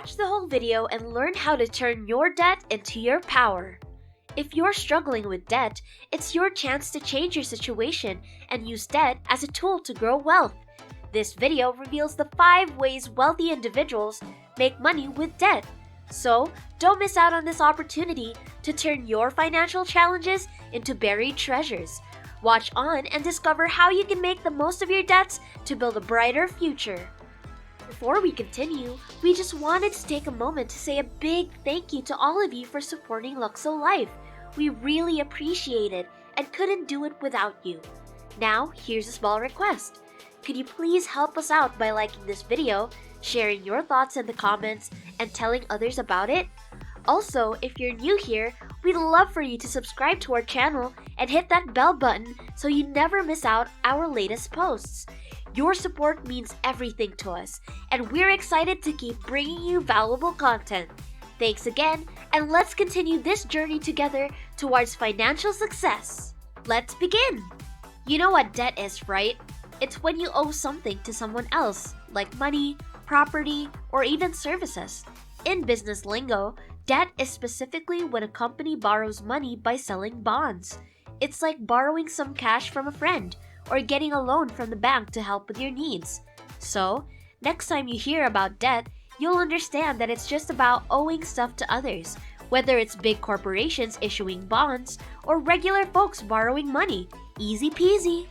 Watch the whole video and learn how to turn your debt into your power. If you're struggling with debt, it's your chance to change your situation and use debt as a tool to grow wealth. This video reveals the 5 ways wealthy individuals make money with debt. So, don't miss out on this opportunity to turn your financial challenges into buried treasures. Watch on and discover how you can make the most of your debts to build a brighter future. Before we continue, we just wanted to take a moment to say a big thank you to all of you for supporting Luxo-Life. We really appreciate it and couldn't do it without you. Now, here's a small request. Could you please help us out by liking this video, sharing your thoughts in the comments, and telling others about it? Also, if you're new here, we'd love for you to subscribe to our channel and hit that bell button so you never miss out our latest posts. Your support means everything to us, and we're excited to keep bringing you valuable content. Thanks again, and let's continue this journey together towards financial success. Let's begin! You know what debt is, right? It's when you owe something to someone else, like money, property, or even services. In business lingo, debt is specifically when a company borrows money by selling bonds. It's like borrowing some cash from a friend, or getting a loan from the bank to help with your needs. So, next time you hear about debt, you'll understand that it's just about owing stuff to others, whether it's big corporations issuing bonds or regular folks borrowing money. Easy peasy.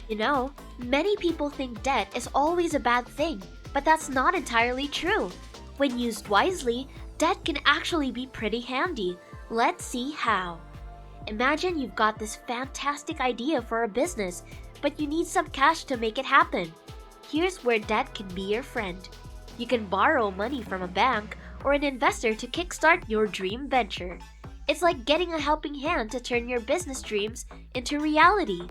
You know, many people think debt is always a bad thing, but that's not entirely true. When used wisely, debt can actually be pretty handy. Let's see how. Imagine you've got this fantastic idea for a business, but you need some cash to make it happen. Here's where debt can be your friend. You can borrow money from a bank or an investor to kickstart your dream venture. It's like getting a helping hand to turn your business dreams into reality.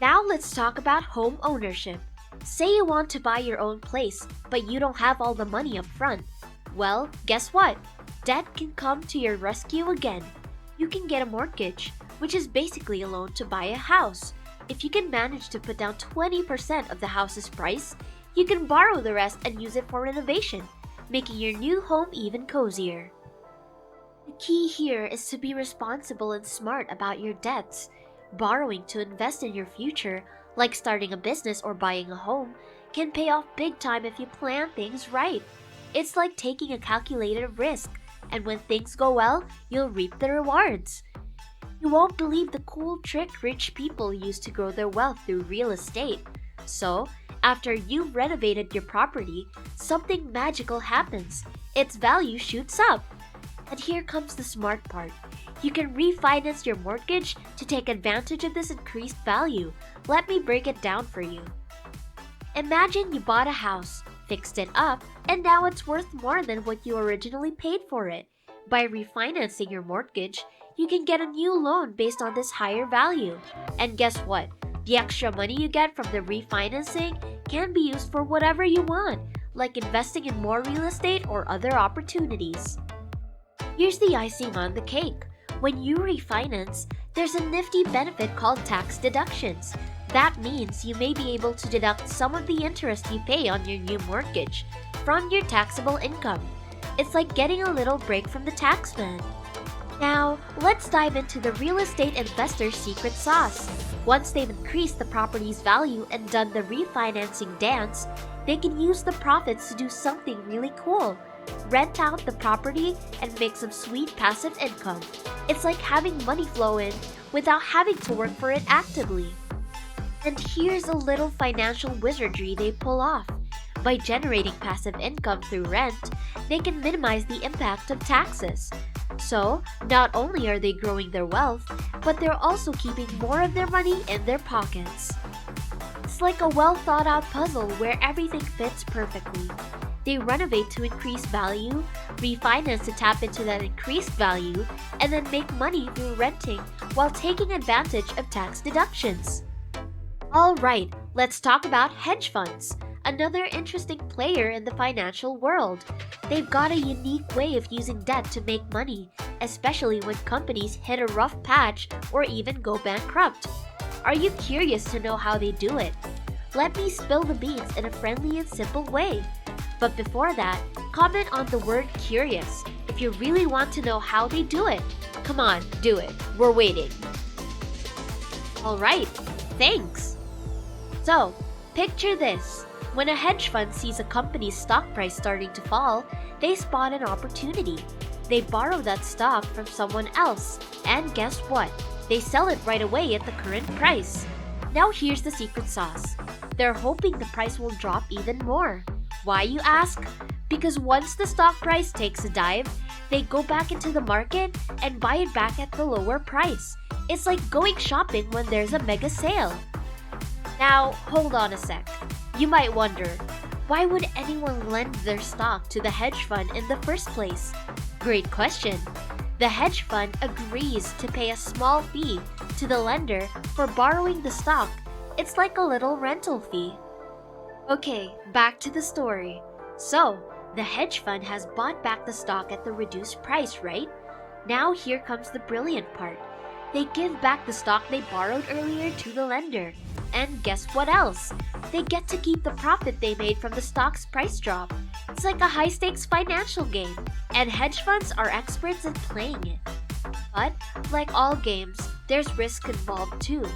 Now let's talk about home ownership. Say you want to buy your own place, but you don't have all the money up front. Well, guess what? Debt can come to your rescue again. You can get a mortgage, which is basically a loan to buy a house. If you can manage to put down 20% of the house's price, you can borrow the rest and use it for renovation, making your new home even cozier. The key here is to be responsible and smart about your debts. Borrowing to invest in your future, like starting a business or buying a home, can pay off big time if you plan things right. It's like taking a calculated risk, and when things go well, you'll reap the rewards. You won't believe the cool trick rich people use to grow their wealth through real estate. So, after you've renovated your property, something magical happens. Its value shoots up. And here comes the smart part. You can refinance your mortgage to take advantage of this increased value. Let me break it down for you. Imagine you bought a house, fixed it up, and now it's worth more than what you originally paid for it. By refinancing your mortgage, you can get a new loan based on this higher value. And guess what? The extra money you get from the refinancing can be used for whatever you want, like investing in more real estate or other opportunities. Here's the icing on the cake. When you refinance, there's a nifty benefit called tax deductions. That means you may be able to deduct some of the interest you pay on your new mortgage from your taxable income. It's like getting a little break from the tax man. Now, let's dive into the real estate investor's secret sauce. Once they've increased the property's value and done the refinancing dance, they can use the profits to do something really cool. Rent out the property and make some sweet passive income. It's like having money flow in without having to work for it actively. And here's a little financial wizardry they pull off. By generating passive income through rent, they can minimize the impact of taxes. So, not only are they growing their wealth, but they're also keeping more of their money in their pockets. It's like a well-thought-out puzzle where everything fits perfectly. They renovate to increase value, refinance to tap into that increased value, and then make money through renting while taking advantage of tax deductions. Alright, let's talk about hedge funds, another interesting player in the financial world. They've got a unique way of using debt to make money, especially when companies hit a rough patch or even go bankrupt. Are you curious to know how they do it? Let me spill the beans in a friendly and simple way. But before that, comment on the word curious if you really want to know how they do it. Come on, do it. We're waiting. Alright, thanks! So, picture this. When a hedge fund sees a company's stock price starting to fall, they spot an opportunity. They borrow that stock from someone else, and guess what? They sell it right away at the current price. Now here's the secret sauce. They're hoping the price will drop even more. Why, you ask? Because once the stock price takes a dive, they go back into the market and buy it back at the lower price. It's like going shopping when there's a mega sale. Now, hold on a sec. You might wonder, why would anyone lend their stock to the hedge fund in the first place? Great question. The hedge fund agrees to pay a small fee to the lender for borrowing the stock. It's like a little rental fee. Okay, back to the story. So, the hedge fund has bought back the stock at the reduced price, right? Now here comes the brilliant part. They give back the stock they borrowed earlier to the lender. And guess what else? They get to keep the profit they made from the stock's price drop. It's like a high-stakes financial game, and hedge funds are experts at playing it. But, like all games, there's risk involved too.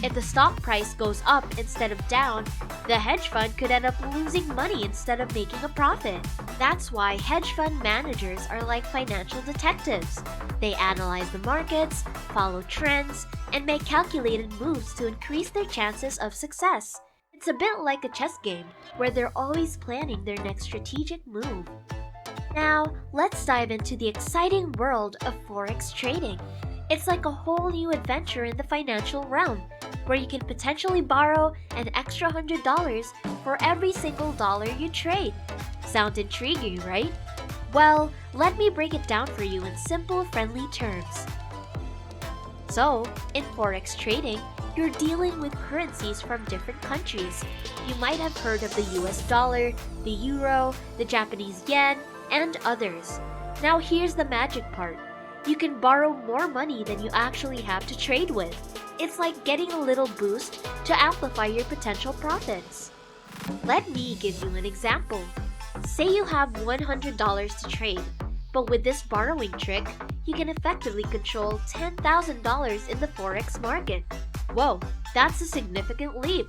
If the stock price goes up instead of down, the hedge fund could end up losing money instead of making a profit. That's why hedge fund managers are like financial detectives. They analyze the markets, follow trends, and make calculated moves to increase their chances of success. It's a bit like a chess game, where they're always planning their next strategic move. Now, let's dive into the exciting world of forex trading. It's like a whole new adventure in the financial realm, where you can potentially borrow an extra $100 for every single dollar you trade. Sound intriguing, right? Well, let me break it down for you in simple, friendly terms. So, in forex trading, you're dealing with currencies from different countries. You might have heard of the US dollar, the euro, the Japanese yen, and others. Now here's the magic part. You can borrow more money than you actually have to trade with. It's like getting a little boost to amplify your potential profits. Let me give you an example. Say you have $100 to trade, but with this borrowing trick, you can effectively control $10,000 in the forex market. Whoa, that's a significant leap.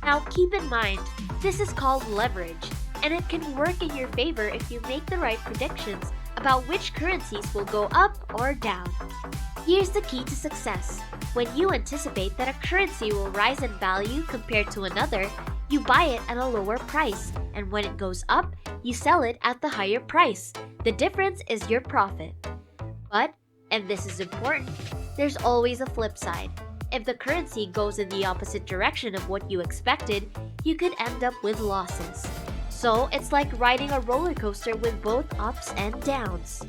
Now keep in mind, this is called leverage, and it can work in your favor if you make the right predictions about which currencies will go up or down. Here's the key to success. When you anticipate that a currency will rise in value compared to another, you buy it at a lower price, and when it goes up, you sell it at the higher price. The difference is your profit. But, and this is important, there's always a flip side. If the currency goes in the opposite direction of what you expected, you could end up with losses. So it's like riding a roller coaster with both ups and downs.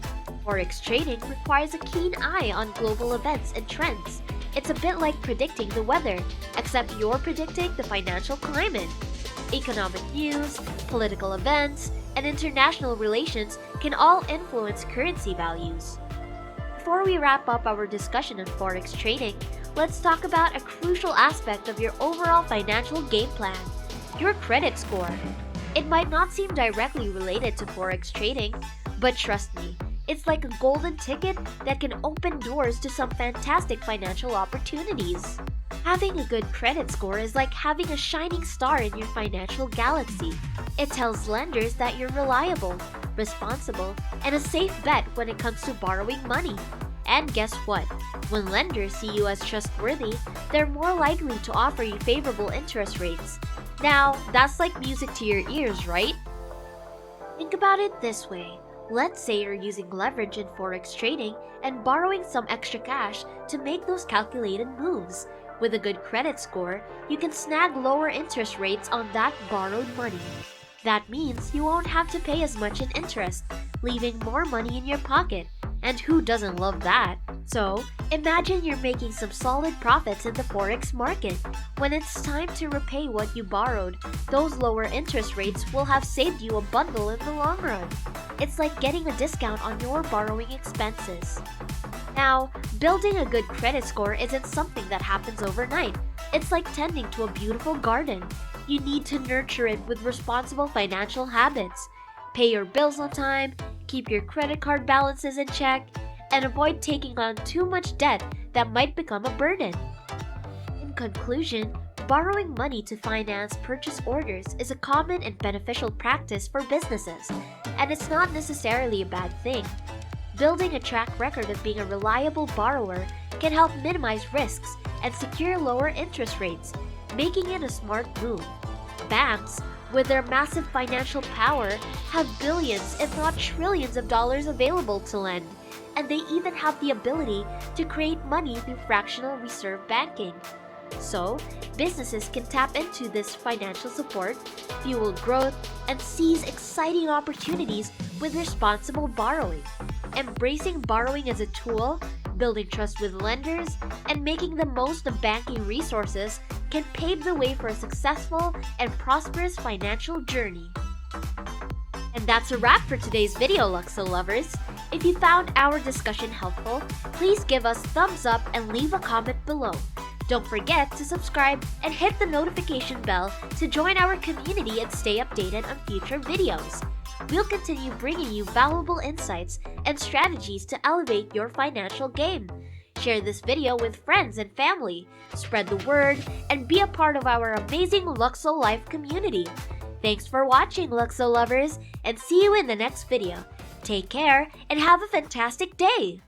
Forex trading requires a keen eye on global events and trends. It's a bit like predicting the weather, except you're predicting the financial climate. Economic news, political events, and international relations can all influence currency values. Before we wrap up our discussion on forex trading, let's talk about a crucial aspect of your overall financial game plan, your credit score. It might not seem directly related to forex trading, but trust me, it's like a golden ticket that can open doors to some fantastic financial opportunities. Having a good credit score is like having a shining star in your financial galaxy. It tells lenders that you're reliable, responsible, and a safe bet when it comes to borrowing money. And guess what? When lenders see you as trustworthy, they're more likely to offer you favorable interest rates. Now, that's like music to your ears, right? Think about it this way. Let's say you're using leverage in forex trading and borrowing some extra cash to make those calculated moves. With a good credit score, you can snag lower interest rates on that borrowed money. That means you won't have to pay as much in interest, leaving more money in your pocket. And who doesn't love that? So, imagine you're making some solid profits in the forex market. When it's time to repay what you borrowed, those lower interest rates will have saved you a bundle in the long run. It's like getting a discount on your borrowing expenses. Now, building a good credit score isn't something that happens overnight. It's like tending to a beautiful garden. You need to nurture it with responsible financial habits. Pay your bills on time, keep your credit card balances in check, and avoid taking on too much debt that might become a burden. In conclusion, borrowing money to finance purchase orders is a common and beneficial practice for businesses, and it's not necessarily a bad thing. Building a track record of being a reliable borrower can help minimize risks and secure lower interest rates, making it a smart move. Banks, with their massive financial power, have billions if not trillions of dollars available to lend, and they even have the ability to create money through fractional reserve banking. So, businesses can tap into this financial support, fuel growth, and seize exciting opportunities with responsible borrowing. Embracing borrowing as a tool, building trust with lenders, and making the most of banking resources can pave the way for a successful and prosperous financial journey. And that's a wrap for today's video, Luxo lovers. If you found our discussion helpful, please give us thumbs up and leave a comment below. Don't forget to subscribe and hit the notification bell to join our community and stay updated on future videos. We'll continue bringing you valuable insights and strategies to elevate your financial game. Share this video with friends and family, spread the word, and be a part of our amazing Luxo-Life community. Thanks for watching, Luxo lovers, and see you in the next video. Take care and have a fantastic day!